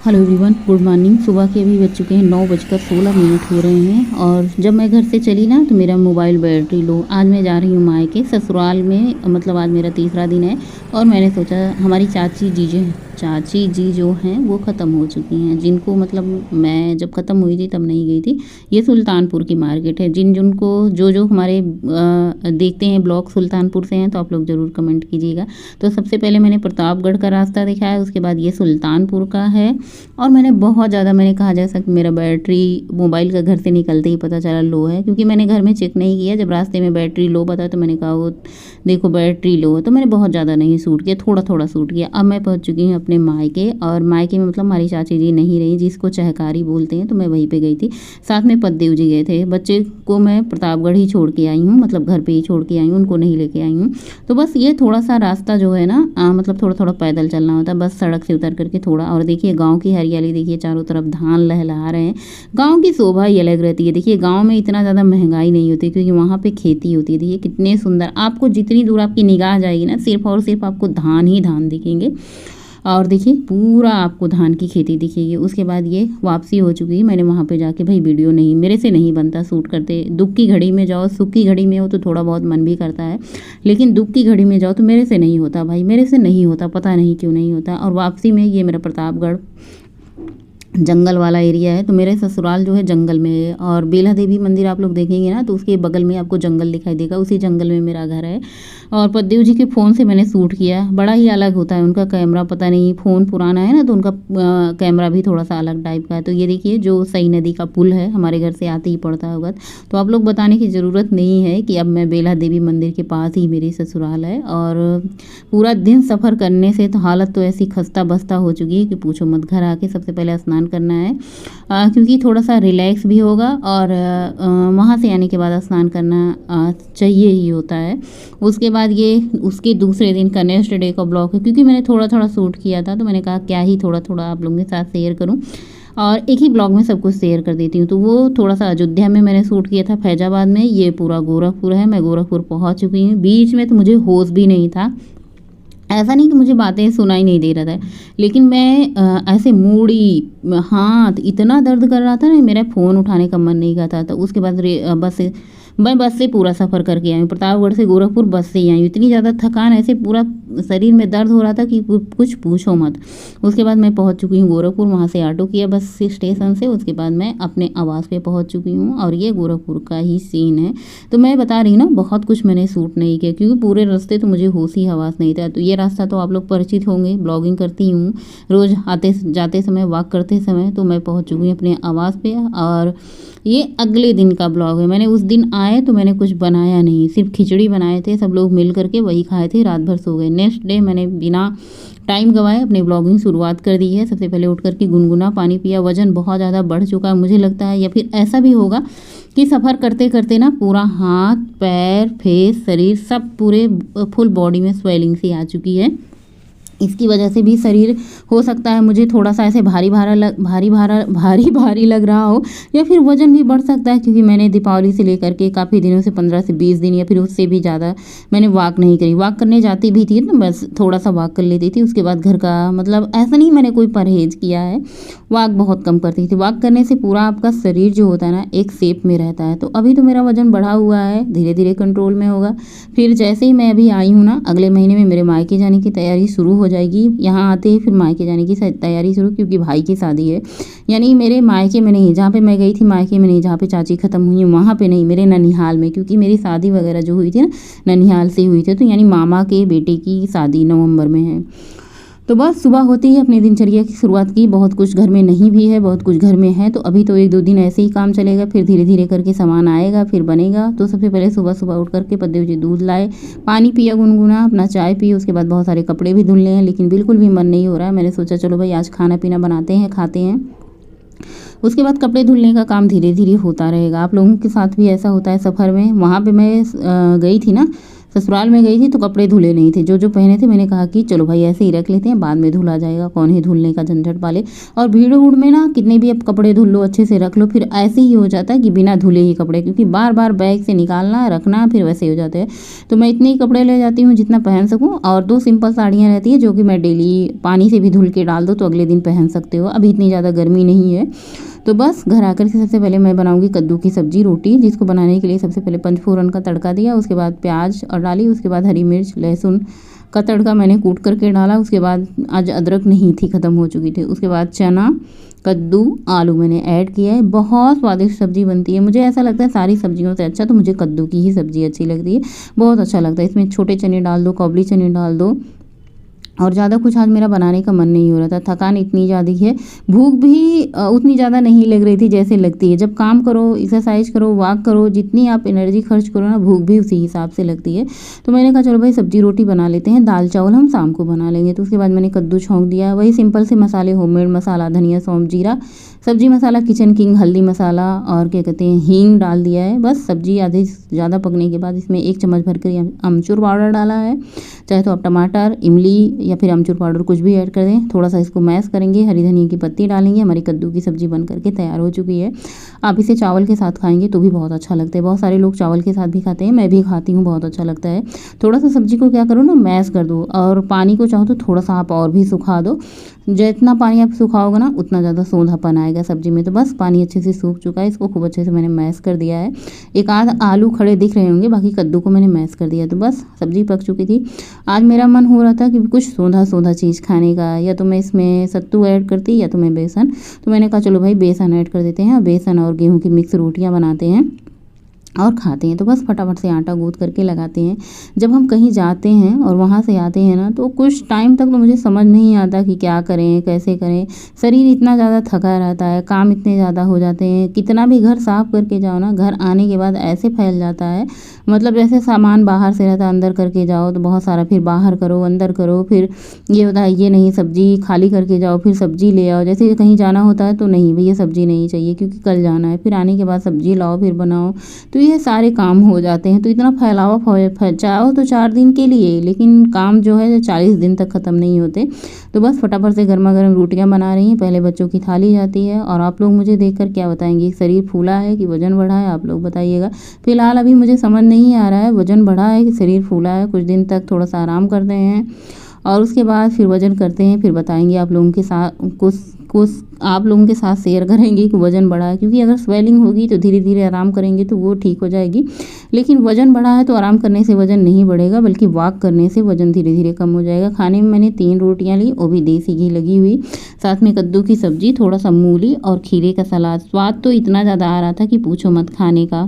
Hello everyone, good morning. सुबह के अभी बज चुके हैं 9:16 हो रहे हैं। और जब मैं घर से चली ना तो मेरा मोबाइल बैटरी लो। आज मैं जा रही हूँ मायके ससुराल में, मतलब आज मेरा तीसरा दिन है। और मैंने सोचा हमारी चाची जी जो हैं वो ख़त्म हो चुकी हैं, जिनको मतलब मैं जब ख़त्म हुई थी तब नहीं गई थी। ये सुल्तानपुर की मार्केट है। जिनको जो हमारे देखते हैं ब्लॉग सुल्तानपुर से हैं तो आप लोग ज़रूर कमेंट कीजिएगा। तो सबसे पहले मैंने प्रतापगढ़ का रास्ता दिखाया, उसके बाद ये सुल्तानपुर का है। और मैंने कहा जैसा कि मेरा बैटरी मोबाइल का घर से निकलते ही पता चला लो है, क्योंकि मैंने घर में चेक नहीं किया। जब रास्ते में बैटरी लो बता तो मैंने कहा वो देखो बैटरी लो है। तो मैंने बहुत ज़्यादा नहीं शूट किया, थोड़ा थोड़ा शूट किया। अब मैं पहुंच चुकी हूँ अपने मायके, और मायके में मतलब हमारी चाची जी नहीं रही, जिसको चहकारी बोलते हैं, तो मैं वहीं पे गई थी। साथ में पद्देव जी गए थे। बच्चे को मैं प्रतापगढ़ ही छोड़ के आई हूँ, मतलब घर पे ही छोड़ के आई हूँ, उनको नहीं लेके आई हूँ। तो बस ये थोड़ा सा रास्ता जो है ना मतलब थोड़ा थोड़ा पैदल चलना होता है, बस सड़क से उतर करके थोड़ा। और देखिए गाँव की हरियाली, देखिए चारों तरफ धान लहलहा रहे हैं। गांव की शोभा ही अलग रहती है। देखिए गांव में इतना ज़्यादा महंगाई नहीं होती, क्योंकि वहाँ पे खेती होती है। देखिए कितने सुंदर, आपको जितनी दूर आपकी निगाह जाएगी ना सिर्फ और सिर्फ आपको धान ही धान दिखेंगे। और देखिए पूरा आपको धान की खेती दिखेगी। उसके बाद ये वापसी हो चुकी है। मैंने वहाँ पे जाके भाई वीडियो नहीं, मेरे से नहीं बनता शूट करते। दुख की घड़ी में जाओ, सुख की घड़ी में हो तो थोड़ा बहुत मन भी करता है, लेकिन दुख की घड़ी में जाओ तो मेरे से नहीं होता भाई, मेरे से नहीं होता, पता नहीं क्यों नहीं होता। और वापसी में ये मेरा प्रतापगढ़ जंगल वाला एरिया है, तो मेरे ससुराल जो है जंगल में है। और बेला देवी मंदिर आप लोग देखेंगे ना तो उसके बगल में आपको जंगल दिखाई देगा, उसी जंगल में मेरा घर है। और पद्देव जी के फ़ोन से मैंने शूट किया। बड़ा ही अलग होता है उनका कैमरा, पता नहीं फ़ोन पुराना है ना तो उनका कैमरा भी थोड़ा सा अलग टाइप का है। तो ये देखिए जो सई नदी का पुल है, हमारे घर से आते ही पड़ता होगा, तो आप लोग बताने की ज़रूरत नहीं है कि अब मैं बेला देवी मंदिर के पास ही मेरी ससुराल है। और पूरा दिन सफ़र करने से तो हालत तो ऐसी खस्ता बस्ता हो चुकी है कि पूछो मत। घर आके सबसे पहले स्नान करना है, क्योंकि थोड़ा सा रिलैक्स भी होगा। और वहाँ से आने के बाद स्नान करना चाहिए ही होता है। उसके बाद ये उसके दूसरे दिन का नेक्स्ट डे का ब्लॉग है, क्योंकि मैंने थोड़ा थोड़ा शूट किया था तो मैंने कहा क्या ही थोड़ा थोड़ा आप लोगों के साथ शेयर करूं, और एक ही ब्लॉग में सब कुछ शेयर कर देती हूँ। तो वो थोड़ा सा अयोध्या में मैंने शूट किया था, फैजाबाद में। ये पूरा गोरखपुर है, मैं गोरखपुर पहुँच चुकी हूँ। बीच में तो मुझे होश भी नहीं था, ऐसा नहीं कि मुझे बातें सुनाई नहीं दे रहा था, लेकिन मैं ऐसे मूड़ी हाथ इतना दर्द कर रहा था ना, मेरा फ़ोन उठाने का मन नहीं करता था। उसके बाद मैं बस से पूरा सफ़र करके आई हूँ, प्रतापगढ़ से गोरखपुर बस से ही आई हूँ। इतनी ज़्यादा थकान, ऐसे पूरा शरीर में दर्द हो रहा था कि कुछ पूछो मत। उसके बाद मैं पहुँच चुकी हूँ गोरखपुर, वहाँ से ऑटो किया बस स्टेशन से। उसके बाद मैं अपने आवास पे पहुँच चुकी हूँ, और ये गोरखपुर का ही सीन है। तो मैं बता रही हूँ ना, बहुत कुछ मैंने शूट नहीं किया, क्योंकि पूरे रास्ते तो मुझे होश ही हवास नहीं था। तो ये रास्ता तो आप लोग परिचित होंगे, ब्लॉगिंग करती हूँ रोज़ आते जाते समय, वॉक करते समय। तो मैं पहुँच चुकी हूँ अपने आवास पे, और ये अगले दिन का ब्लॉग है। मैंने उस दिन आए तो मैंने कुछ बनाया नहीं, सिर्फ खिचड़ी बनाए थे, सब लोग मिल करके वही खाए थे, रात भर सो गए। नेक्स्ट डे मैंने बिना टाइम गवाए अपनी ब्लॉगिंग शुरुआत कर दी है। सबसे पहले उठ करके गुनगुना पानी पिया। वज़न बहुत ज़्यादा बढ़ चुका है मुझे लगता है, या फिर ऐसा भी होगा कि सफ़र करते करते ना पूरा हाथ पैर फेस शरीर सब पूरे फुल बॉडी में स्वेलिंग सी आ चुकी है। इसकी वजह से भी शरीर हो सकता है मुझे थोड़ा सा ऐसे भारी भारी लग रहा हो, या फिर वज़न भी बढ़ सकता है, क्योंकि मैंने दीपावली से लेकर के काफ़ी दिनों से 15 से 20 दिन या फिर उससे भी ज़्यादा मैंने वॉक नहीं करी। वॉक करने जाती भी थी तो बस थोड़ा सा वॉक कर लेती थी। उसके बाद घर का मतलब ऐसा नहीं मैंने कोई परहेज़ किया है, वॉक बहुत कम करती थी। वॉक करने से पूरा आपका शरीर जो होता है ना एक शेप में रहता है। तो अभी तो मेरा वज़न बढ़ा हुआ है, धीरे धीरे कंट्रोल में होगा। फिर जैसे ही मैं अभी आई हूँ ना, अगले महीने में मेरे मायके जाने की तैयारी शुरू हो जाएगी। यहाँ आते ही फिर मायके जाने की तैयारी शुरू, क्योंकि भाई की शादी है। यानी मेरे मायके में नहीं, जहाँ पे मैं गई थी मायके में नहीं, जहाँ पे चाची ख़त्म हुई है वहाँ पे नहीं, मेरे ननिहाल में। क्योंकि मेरी शादी वगैरह जो हुई थी ना ननिहाल से हुई थी, तो यानी मामा के बेटे की शादी नवंबर में है। तो बस सुबह होती ही अपनी दिनचर्या की शुरुआत की। बहुत कुछ घर में नहीं भी है, बहुत कुछ घर में है, तो अभी तो 1-2 दिन ऐसे ही काम चलेगा, फिर धीरे धीरे करके सामान आएगा, फिर बनेगा। तो सबसे पहले सुबह सुबह उठ करके पद्देव जी दूध लाए, पानी पिया गुनगुना, अपना चाय पी। उसके बाद बहुत सारे कपड़े भी धुलने हैं, लेकिन बिल्कुल भी मन नहीं हो रहा है। मैंने सोचा चलो भाई आज खाना पीना बनाते हैं, खाते हैं। उसके बाद कपड़े धुलने का काम धीरे धीरे होता रहेगा। आप लोगों के साथ भी ऐसा होता है सफ़र में। वहाँ पे मैं गई थी ना ससुराल में गई थी तो कपड़े धुले नहीं थे, जो जो पहने थे मैंने कहा कि चलो भाई ऐसे ही रख लेते हैं, बाद में धुला जाएगा, कौन ही धुलने का झंझट पाले। और भीड़ उड़ में ना कितने भी अब कपड़े धुल लो, अच्छे से रख लो, फिर ऐसे ही हो जाता है कि बिना धुले ही कपड़े, क्योंकि बार बार बैग से निकालना रखना फिर वैसे ही हो जाते हैं। तो मैं इतने ही कपड़े ले जाती हूँ जितना पहन सकूँ, और 2 सिंपल साड़ियाँ रहती है जो कि मैं डेली पानी से भी धुल के डाल दो तो अगले दिन पहन सकते हो। अभी इतनी ज़्यादा गर्मी नहीं है। तो बस घर आकर के सबसे पहले मैं बनाऊंगी कद्दू की सब्जी रोटी, जिसको बनाने के लिए सबसे पहले पंचफोरन का तड़का दिया, उसके बाद प्याज और डाली, उसके बाद हरी मिर्च लहसुन का तड़का मैंने कूट करके डाला, उसके बाद आज अदरक नहीं थी, ख़त्म हो चुकी थी, उसके बाद चना कद्दू आलू मैंने ऐड किया है। बहुत स्वादिष्ट सब्ज़ी बनती है। मुझे ऐसा लगता है सारी सब्जियों से अच्छा तो मुझे कद्दू की ही सब्ज़ी अच्छी लगती है, बहुत अच्छा लगता है। इसमें छोटे चने डाल दो, काबुली चने डाल दो, और ज़्यादा कुछ आज मेरा बनाने का मन नहीं हो रहा था। थकान इतनी ज़्यादा है, भूख भी उतनी ज़्यादा नहीं लग रही थी जैसे लगती है। जब काम करो, एक्सरसाइज करो, वॉक करो, जितनी आप एनर्जी खर्च करो ना, भूख भी उसी हिसाब से लगती है। तो मैंने कहा चलो भाई सब्जी रोटी बना लेते हैं, दाल चावल हम शाम को बना लेंगे। तो उसके बाद मैंने कद्दू छौंक दिया, वही सिंपल से मसाले, होममेड मसाला, धनिया सौंफ जीरा, सब्जी मसाला किचन किंग, हल्दी मसाला और क्या कहते हैं हींग डाल दिया है। बस सब्जी आधे ज़्यादा पकने के बाद इसमें 1 चम्मच भर कर अमचूर पाउडर डाला है, चाहे तो आप टमाटर, इमली या फिर अमचूर पाउडर कुछ भी ऐड कर दें। थोड़ा सा इसको मैश करेंगे, हरी धनिया की पत्ती डालेंगे, हमारी कद्दू की सब्ज़ी बन करके तैयार हो चुकी है। आप इसे चावल के साथ खाएंगे तो भी बहुत अच्छा लगता है। बहुत सारे लोग चावल के साथ भी खाते हैं, मैं भी खाती हूँ, बहुत अच्छा लगता है। थोड़ा सा सब्जी को क्या करो ना, मैश कर दो, और पानी को चाहो तो थोड़ा सा आप और भी सुखा दो। जितना पानी आप सुखाओगे ना उतना ज़्यादा सोंधापन आएगा सब्जी में। तो बस पानी अच्छे से सूख चुका है, इसको खूब अच्छे से मैंने मैश कर दिया है। एक आध आलू खड़े दिख रहे होंगे, बाकी कद्दू को मैंने मैश कर दिया। तो बस सब्जी पक चुकी थी। आज मेरा मन हो रहा था कि कुछ सोंधा सोंधा चीज़ खाने का, या तो मैं इसमें सत्तू ऐड करती या तो मैं बेसन। तो मैंने कहा चलो भाई बेसन ऐड कर देते हैं, बेसन और गेहूँ की मिक्स रोटियाँ बनाते हैं और खाते हैं। तो बस फटाफट से आटा गूँथ करके लगाते हैं। जब हम कहीं जाते हैं और वहाँ से आते हैं ना, तो कुछ टाइम तक तो मुझे समझ नहीं आता कि क्या करें, कैसे करें। शरीर इतना ज़्यादा थका रहता है, काम इतने ज़्यादा हो जाते हैं, कितना भी घर साफ़ करके जाओ ना, घर आने के बाद ऐसे फैल जाता है। मतलब जैसे सामान बाहर से रहता है, अंदर करके जाओ तो बहुत सारा, फिर बाहर करो, अंदर करो, फिर ये होता है ये नहीं, सब्जी खाली करके जाओ, फिर सब्जी ले आओ। जैसे कहीं जाना होता है तो नहीं भैया सब्जी नहीं चाहिए क्योंकि कल जाना है, फिर आने के बाद सब्जी लाओ, फिर बनाओ। तो ये सारे काम हो जाते हैं। तो इतना फैलावा चाहो तो 4 दिन के लिए, लेकिन काम जो है 40 दिन तक ख़त्म नहीं होते। तो बस फटाफट से गर्मा गर्म रोटियां बना रही हैं। पहले बच्चों की थाली जाती है। और आप लोग मुझे देखकर क्या बताएंगे, शरीर फूला है कि वज़न बढ़ा है, आप लोग बताइएगा। फिलहाल अभी मुझे समझ नहीं आ रहा है वज़न बढ़ा है कि शरीर फूला है। कुछ दिन तक थोड़ा सा आराम करते हैं और उसके बाद फिर वज़न करते हैं, फिर बताएंगे आप लोगों के साथ, कुछ आप लोगों के साथ शेयर करेंगे कि वज़न बढ़ा है। क्योंकि अगर स्वेलिंग होगी तो धीरे धीरे आराम करेंगे तो वो ठीक हो जाएगी, लेकिन वज़न बढ़ा है तो आराम करने से वज़न नहीं बढ़ेगा, बल्कि वॉक करने से वज़न धीरे धीरे कम हो जाएगा। खाने में मैंने 3 रोटियां ली, वो भी देसी घी लगी हुई, साथ में कद्दू की सब्जी, थोड़ा सा मूली और खीरे का सलाद। स्वाद तो इतना ज़्यादा आ रहा था कि पूछो मत खाने का।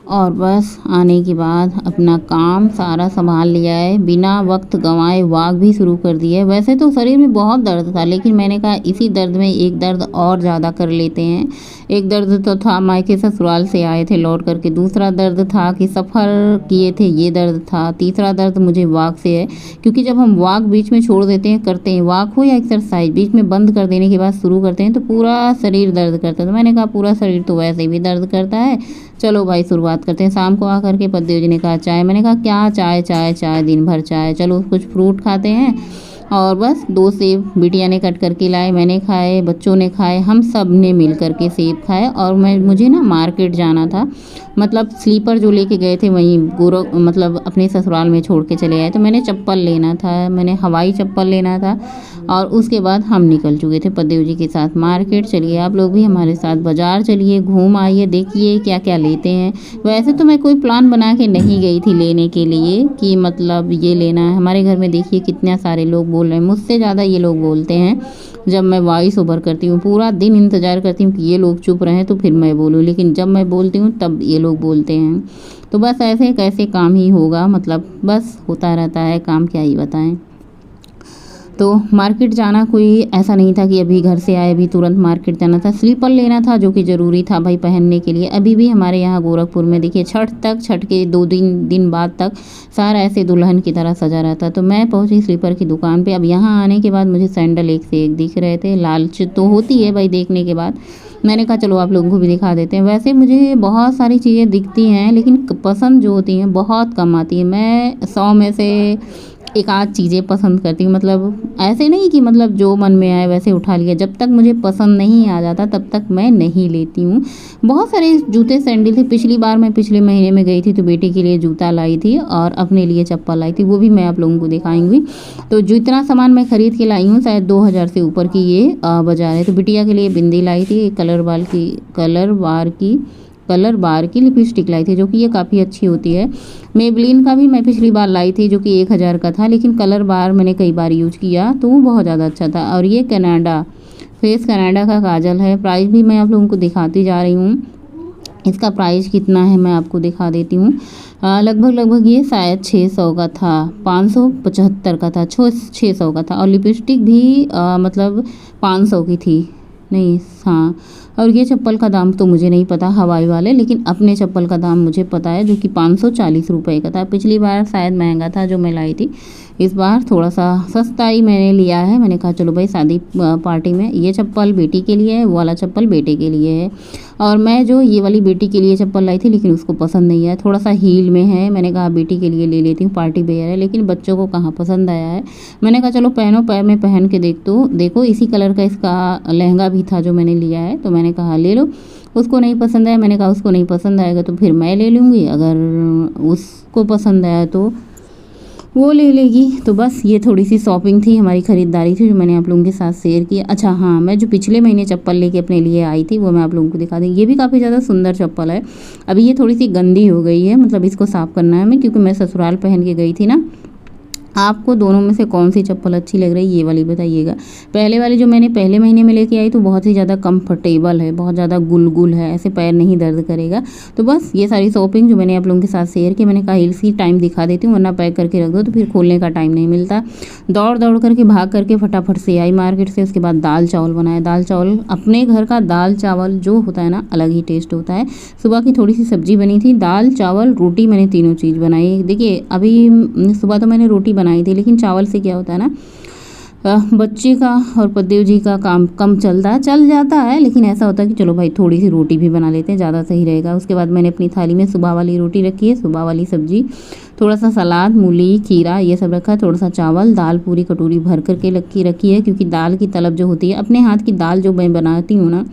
और बस आने के बाद अपना काम सारा संभाल लिया है, बिना वक्त गंवाए वॉक भी शुरू कर दिया है। वैसे तो शरीर में बहुत दर्द था, लेकिन मैंने कहा इसी दर्द में एक दर्द और ज़्यादा कर लेते हैं। एक दर्द तो था मायके ससुराल से आए थे लौट करके, दूसरा दर्द था कि सफ़र किए थे, ये दर्द था, तीसरा दर्द मुझे वॉक से है। क्योंकि जब हम वॉक बीच में छोड़ देते हैं, करते हैं वॉक हो या एक्सरसाइज, बीच में बंद कर देने के बाद शुरू करते हैं तो पूरा शरीर दर्द करता है। तो मैंने कहा पूरा शरीर तो वैसे भी दर्द करता है, चलो भाई शुरुआत करते हैं। शाम को आकर के पतिदेव जी ने कहा चाय, मैंने कहा क्या चाय, चाय चाय दिन भर चाय, चलो कुछ फ्रूट खाते हैं। और बस 2 सेब बिटिया ने कट करके लाए, मैंने खाए, बच्चों ने खाए, हम सब ने मिल करके सेब खाए। और मुझे ना मार्केट जाना था, मतलब स्लीपर जो लेके गए थे वहीं मतलब अपने ससुराल में छोड़ के चले आए। तो मैंने चप्पल लेना था, मैंने हवाई चप्पल लेना था। और उसके बाद हम निकल चुके थे पतिदेव जी के साथ मार्केट। चलिए आप लोग भी हमारे साथ बाज़ार चलिए, घूम आइए, देखिए क्या क्या लेते हैं। वैसे तो मैं कोई प्लान बना के नहीं गई थी लेने के लिए कि मतलब ये लेना है। हमारे घर में देखिए कितने सारे लोग बोल रहे हैं, मुझसे ज़्यादा ये लोग बोलते हैं। जब मैं वॉइस ओवर करती हूँ पूरा दिन इंतज़ार करती हूँ कि ये लोग चुप रहें तो फिर मैं बोलूँ, लेकिन जब मैं बोलती हूँ तब ये लोग बोलते हैं। तो बस ऐसे कैसे काम ही होगा, मतलब बस होता रहता है काम, क्या ही बताएं। तो मार्केट जाना कोई ऐसा नहीं था कि अभी घर से आए अभी तुरंत मार्केट जाना था। स्लीपर लेना था जो कि ज़रूरी था भाई पहनने के लिए। अभी भी हमारे यहाँ गोरखपुर में देखिए छठ के 2 दिन बाद तक सारा ऐसे दुल्हन की तरह सजा रहता। तो मैं पहुँची स्लीपर की दुकान पे। अब यहाँ आने के बाद मुझे सैंडल एक से एक दिख रहे थे। लालच तो होती है भाई देखने के बाद, मैंने कहा चलो आप लोगों को भी दिखा देते हैं। वैसे मुझे बहुत सारी चीज़ें दिखती हैं लेकिन पसंद जो होती हैं बहुत कम आती है। मैं 100 में से एक आध चीज़ें पसंद करती हूँ, मतलब ऐसे नहीं कि मतलब जो मन में आए वैसे उठा लिया। जब तक मुझे पसंद नहीं आ जाता तब तक मैं नहीं लेती हूँ। बहुत सारे जूते सैंडल थे। पिछली बार मैं पिछले महीने में गई थी तो बेटे के लिए जूता लाई थी और अपने लिए चप्पल लाई थी, वो भी मैं आप लोगों को दिखाऊंगी। तो जितना सामान मैं ख़रीद के लाई हूँ शायद 2000 से ऊपर की ये बाज़ार है। तो बिटिया के लिए बिंदी लाई थी, कलर बार की लिपस्टिक लाई थी जो कि ये काफ़ी अच्छी होती है। मेबलिन का भी मैं पिछली बार लाई थी जो कि 1000 का था, लेकिन कलर बार मैंने कई बार यूज किया तो वो बहुत ज़्यादा अच्छा था। और ये फेस कनाडा का काजल है। प्राइस भी मैं आप लोगों को दिखाती जा रही हूँ। इसका प्राइस कितना है मैं आपको दिखा देती हूँ। लगभग ये शायद 600 का था, 575 का था, 600 का था। और लिपस्टिक भी मतलब 500 की थी, नहीं हाँ। और ये चप्पल का दाम तो मुझे नहीं पता हवाई वाले, लेकिन अपने चप्पल का दाम मुझे पता है जो कि 540 रुपये का था। पिछली बार शायद महंगा था जो मैं लाई थी, इस बार थोड़ा सा सस्ता ही मैंने लिया है। मैंने कहा चलो भाई शादी पार्टी में ये चप्पल बेटी के लिए है, वो वाला चप्पल बेटे के लिए है। और मैं जो ये वाली बेटी के लिए चप्पल लाई थी लेकिन उसको पसंद नहीं आया, थोड़ा सा हील में है। मैंने कहा बेटी के लिए ले लेती हूँ, पार्टी वेयर है, लेकिन बच्चों को कहाँ पसंद आया है। मैंने कहा चलो पहनो, पैर में पहन के देखो इसी कलर का इसका लहंगा भी था जो मैंने लिया है, तो मैंने कहा ले लो। उसको नहीं पसंद आया, मैंने कहा उसको नहीं पसंद आएगा तो फिर मैं ले लूँगी, अगर उसको पसंद आया तो वो ले लेगी। तो बस ये थोड़ी सी शॉपिंग थी, हमारी ख़रीदारी थी जो मैंने आप लोगों के साथ शेयर की। अच्छा हाँ, मैं जो पिछले महीने चप्पल लेके अपने लिए आई थी वो मैं आप लोगों को दिखा दूँ। ये भी काफ़ी ज़्यादा सुंदर चप्पल है। अभी ये थोड़ी सी गंदी हो गई है, मतलब इसको साफ़ करना है मैं, क्योंकि मैं ससुराल पहन के गई थी ना। आपको दोनों में से कौन सी चप्पल अच्छी लग रही है ये वाली बताइएगा। पहले वाली जो मैंने पहले महीने में लेके आई तो बहुत ही ज़्यादा कंफर्टेबल है, बहुत ज़्यादा गुलगुल है, ऐसे पैर नहीं दर्द करेगा। तो बस ये सारी शॉपिंग जो मैंने आप लोगों के साथ शेयर की, मैंने कहा इसी टाइम दिखा देती हूँ वरना पैक करके रख दो तो फिर खोलने का टाइम नहीं मिलता। दौड़ करके भाग करके फटाफट से आई मार्केट से। उसके बाद दाल चावल बनाया। दाल चावल अपने घर का दाल चावल जो होता है ना अलग ही टेस्ट होता है। सुबह की थोड़ी सी सब्जी बनी थी, दाल चावल रोटी, मैंने तीनों चीज़ बनाई। देखिए अभी सुबह तो मैंने रोटी बनाई थी, लेकिन चावल से क्या होता है ना बच्चे का और पतिदेव जी का काम कम चल जाता है, लेकिन ऐसा होता है कि चलो भाई थोड़ी सी रोटी भी बना लेते हैं, ज़्यादा सही रहेगा। उसके बाद मैंने अपनी थाली में सुबह वाली रोटी रखी है, सुबह वाली सब्जी, थोड़ा सा सलाद, मूली, खीरा ये सब रखा है, थोड़ा सा चावल, दाल पूरी कटोरी भर करके रखी है, क्योंकि दाल की तलब जो होती है, अपने हाथ की दाल जो मैं बनाती हूँ ना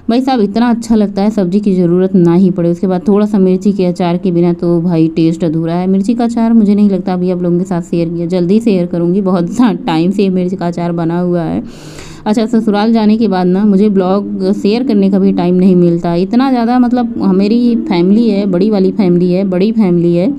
भाई साहब इतना अच्छा लगता है, सब्जी की ज़रूरत ना ही पड़े। उसके बाद थोड़ा सा मिर्ची के अचार के बिना तो भाई टेस्ट अधूरा है। मिर्ची का अचार मुझे नहीं लगता अभी आप लोगों के साथ शेयर किया, जल्दी शेयर करूँगी, बहुत टाइम से मिर्ची का अचार बना हुआ है। अच्छा, ससुराल जाने के बाद ना मुझे ब्लॉग शेयर करने का भी टाइम नहीं मिलता इतना ज़्यादा, मतलब मेरी फैमिली है, बड़ी फैमिली है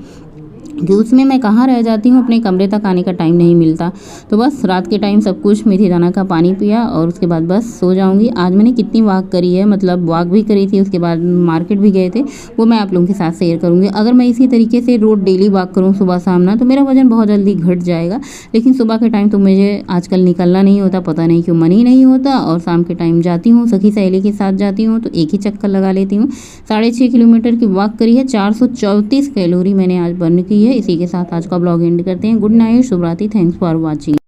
कि उसमें मैं कहाँ रह जाती हूँ, अपने कमरे तक आने का टाइम नहीं मिलता। तो बस रात के टाइम सब कुछ मेथी दाना का पानी पिया और उसके बाद बस सो जाऊँगी। आज मैंने कितनी वॉक करी है, मतलब वॉक भी करी थी, उसके बाद मार्केट भी गए थे, वो मैं आप लोगों के साथ शेयर करूँगी। अगर मैं इसी तरीके से रोज़ डेली वॉक करूँ सुबह शाम ना तो मेरा वजन बहुत जल्दी घट जाएगा। लेकिन सुबह के टाइम तो मुझे आजकल निकलना नहीं होता, पता नहीं क्यों मन ही नहीं होता। और शाम के टाइम जाती हूँ, सखी सहेली के साथ जाती हूँ तो एक ही चक्कर लगा लेती हूँ। 6.5 किलोमीटर की वॉक करी है, 434 कैलोरी मैंने आज बर्न की है। इसी के साथ आज का ब्लॉग एंड करते हैं। गुड नाइट, शुभ रात्रि, थैंक्स फॉर वॉचिंग।